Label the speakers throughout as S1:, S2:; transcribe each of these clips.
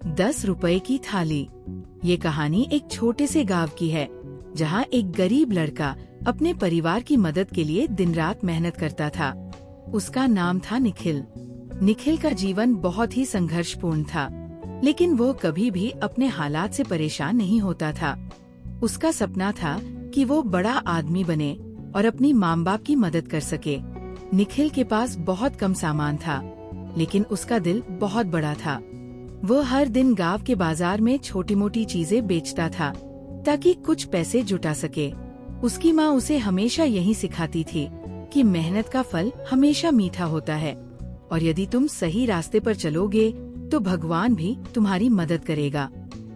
S1: 10 रुपए की थाली। ये कहानी एक छोटे से गांव की है, जहां एक गरीब लड़का अपने परिवार की मदद के लिए दिन रात मेहनत करता था। उसका नाम था निखिल। निखिल का जीवन बहुत ही संघर्षपूर्ण था, लेकिन वो कभी भी अपने हालात से परेशान नहीं होता था। उसका सपना था कि वो बड़ा आदमी बने और अपनी माँ बाप की मदद कर सके। निखिल के पास बहुत कम सामान था, लेकिन उसका दिल बहुत बड़ा था। वो हर दिन गांव के बाजार में छोटी मोटी चीजें बेचता था, ताकि कुछ पैसे जुटा सके। उसकी माँ उसे हमेशा यही सिखाती थी कि मेहनत का फल हमेशा मीठा होता है, और यदि तुम सही रास्ते पर चलोगे तो भगवान भी तुम्हारी मदद करेगा।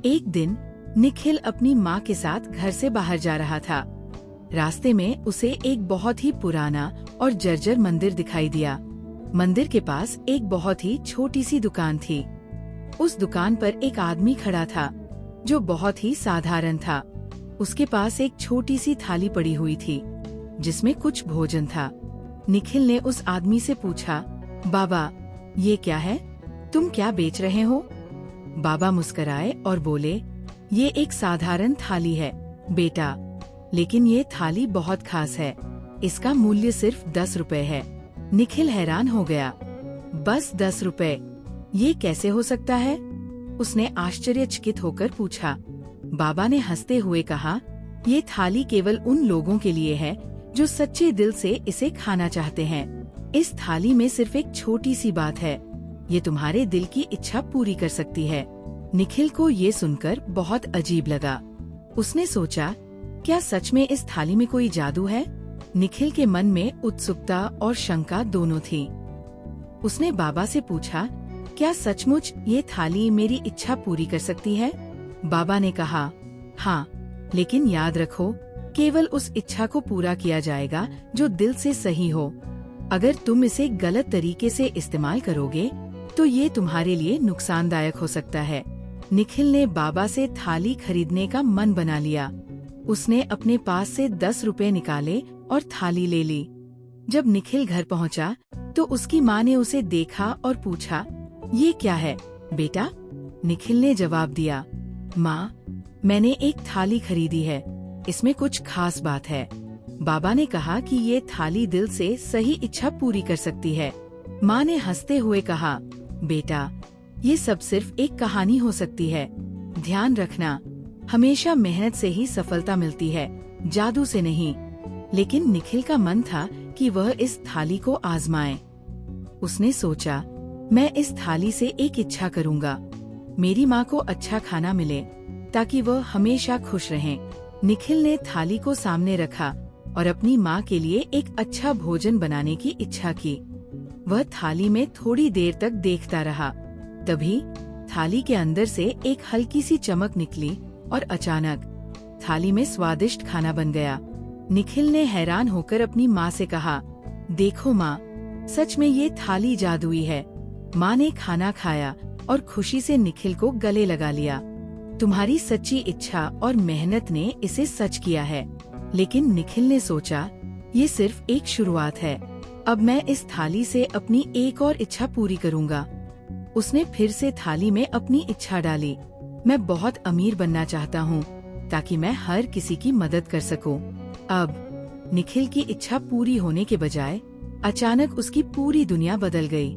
S1: एक दिन निखिल अपनी माँ के साथ घर से बाहर जा रहा था। रास्ते में उसे एक बहुत ही पुराना और जर्जर मंदिर दिखाई दिया। मंदिर के पास एक बहुत ही छोटी सी दुकान थी। उस दुकान पर एक आदमी खड़ा था, जो बहुत ही साधारण था। उसके पास एक छोटी सी थाली पड़ी हुई थी, जिसमें कुछ भोजन था। निखिल ने उस आदमी से पूछा, बाबा, ये क्या है? तुम क्या बेच रहे हो? बाबा मुस्कुराए और बोले, ये एक साधारण थाली है बेटा, लेकिन ये थाली बहुत खास है। इसका मूल्य सिर्फ 10 रुपए है। निखिल हैरान हो गया। बस 10 रुपए? ये कैसे हो सकता है? उसने आश्चर्यचकित होकर पूछा। बाबा ने हंसते हुए कहा, ये थाली केवल उन लोगों के लिए है जो सच्चे दिल से इसे खाना चाहते हैं। इस थाली में सिर्फ एक छोटी सी बात है, ये तुम्हारे दिल की इच्छा पूरी कर सकती है। निखिल को ये सुनकर बहुत अजीब लगा। उसने सोचा, क्या सच में इस थाली में कोई जादू है? निखिल के मन में उत्सुकता और शंका दोनों थी। उसने बाबा से पूछा, क्या सचमुच ये थाली मेरी इच्छा पूरी कर सकती है? बाबा ने कहा, हाँ, लेकिन याद रखो, केवल उस इच्छा को पूरा किया जाएगा जो दिल से सही हो। अगर तुम इसे गलत तरीके से इस्तेमाल करोगे तो ये तुम्हारे लिए नुकसानदायक हो सकता है। निखिल ने बाबा से थाली खरीदने का मन बना लिया। उसने अपने पास से 10 रुपए निकाले और थाली ले ली। जब निखिल घर पहुंचा, तो उसकी माँ ने उसे देखा और पूछा, ये क्या है बेटा? निखिल ने जवाब दिया, माँ, मैंने एक थाली खरीदी है, इसमें कुछ खास बात है। बाबा ने कहा कि ये थाली दिल से सही इच्छा पूरी कर सकती है। माँ ने हंसते हुए कहा, बेटा, ये सब सिर्फ एक कहानी हो सकती है। ध्यान रखना, हमेशा मेहनत से ही सफलता मिलती है, जादू से नहीं। लेकिन निखिल का मन था कि वह इस थाली को आजमाए। उसने सोचा, मैं इस थाली से एक इच्छा करूँगा, मेरी माँ को अच्छा खाना मिले, ताकि वह हमेशा खुश रहें। निखिल ने थाली को सामने रखा और अपनी माँ के लिए एक अच्छा भोजन बनाने की इच्छा की। वह थाली में थोड़ी देर तक देखता रहा। तभी थाली के अंदर से एक हल्की सी चमक निकली और अचानक थाली में स्वादिष्ट खाना बन गया। निखिल ने हैरान होकर अपनी माँ से कहा, देखो माँ, सच में ये थाली जादुई है। माँ ने खाना खाया और खुशी से निखिल को गले लगा लिया। तुम्हारी सच्ची इच्छा और मेहनत ने इसे सच किया है। लेकिन निखिल ने सोचा, ये सिर्फ एक शुरुआत है। अब मैं इस थाली से अपनी एक और इच्छा पूरी करूँगा। उसने फिर से थाली में अपनी इच्छा डाली। मैं बहुत अमीर बनना चाहता हूँ, ताकि मैं हर किसी की मदद कर सकूं। अब निखिल की इच्छा पूरी होने के बजाय अचानक उसकी पूरी दुनिया बदल गई।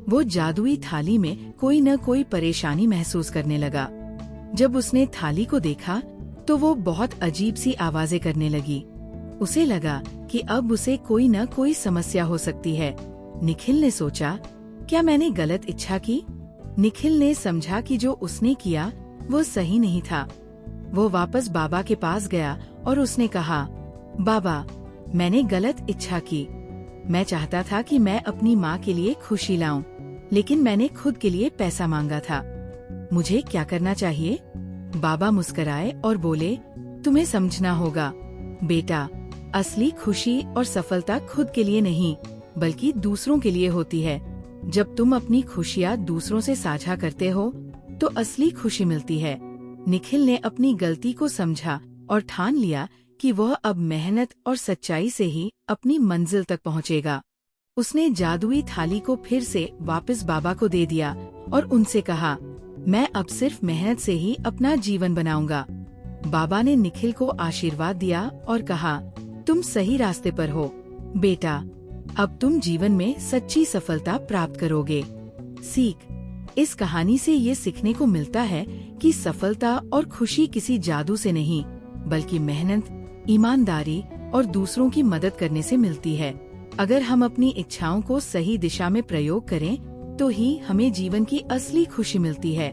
S1: वो जादुई थाली में कोई न कोई परेशानी महसूस करने लगा। जब उसने थाली को देखा, तो वो बहुत अजीब सी आवाजें करने लगी। उसे लगा कि अब उसे कोई न कोई समस्या हो सकती है। निखिल ने सोचा, क्या मैंने गलत इच्छा की? निखिल ने समझा कि जो उसने किया वो सही नहीं था। वो वापस बाबा के पास गया और उसने कहा, बाबा, मैंने गलत इच्छा की। मैं चाहता था कि मैं अपनी माँ के लिए खुशी लाऊं, लेकिन मैंने खुद के लिए पैसा मांगा था। मुझे क्या करना चाहिए? बाबा मुस्कुराए और बोले, तुम्हें समझना होगा बेटा, असली खुशी और सफलता खुद के लिए नहीं, बल्कि दूसरों के लिए होती है। जब तुम अपनी खुशियाँ दूसरों से साझा करते हो, तो असली खुशी मिलती है। निखिल ने अपनी गलती को समझा और ठान लिया कि वह अब मेहनत और सच्चाई से ही अपनी मंजिल तक पहुंचेगा। उसने जादुई थाली को फिर से वापस बाबा को दे दिया और उनसे कहा, मैं अब सिर्फ मेहनत से ही अपना जीवन बनाऊंगा। बाबा ने निखिल को आशीर्वाद दिया और कहा, तुम सही रास्ते पर हो बेटा, अब तुम जीवन में सच्ची सफलता प्राप्त करोगे। सीख, इस कहानी से ये सीखने को मिलता है कि सफलता और खुशी किसी जादू से नहीं, बल्कि मेहनत, ईमानदारी और दूसरों की मदद करने से मिलती है। अगर हम अपनी इच्छाओं को सही दिशा में प्रयोग करें, तो ही हमें जीवन की असली खुशी मिलती है।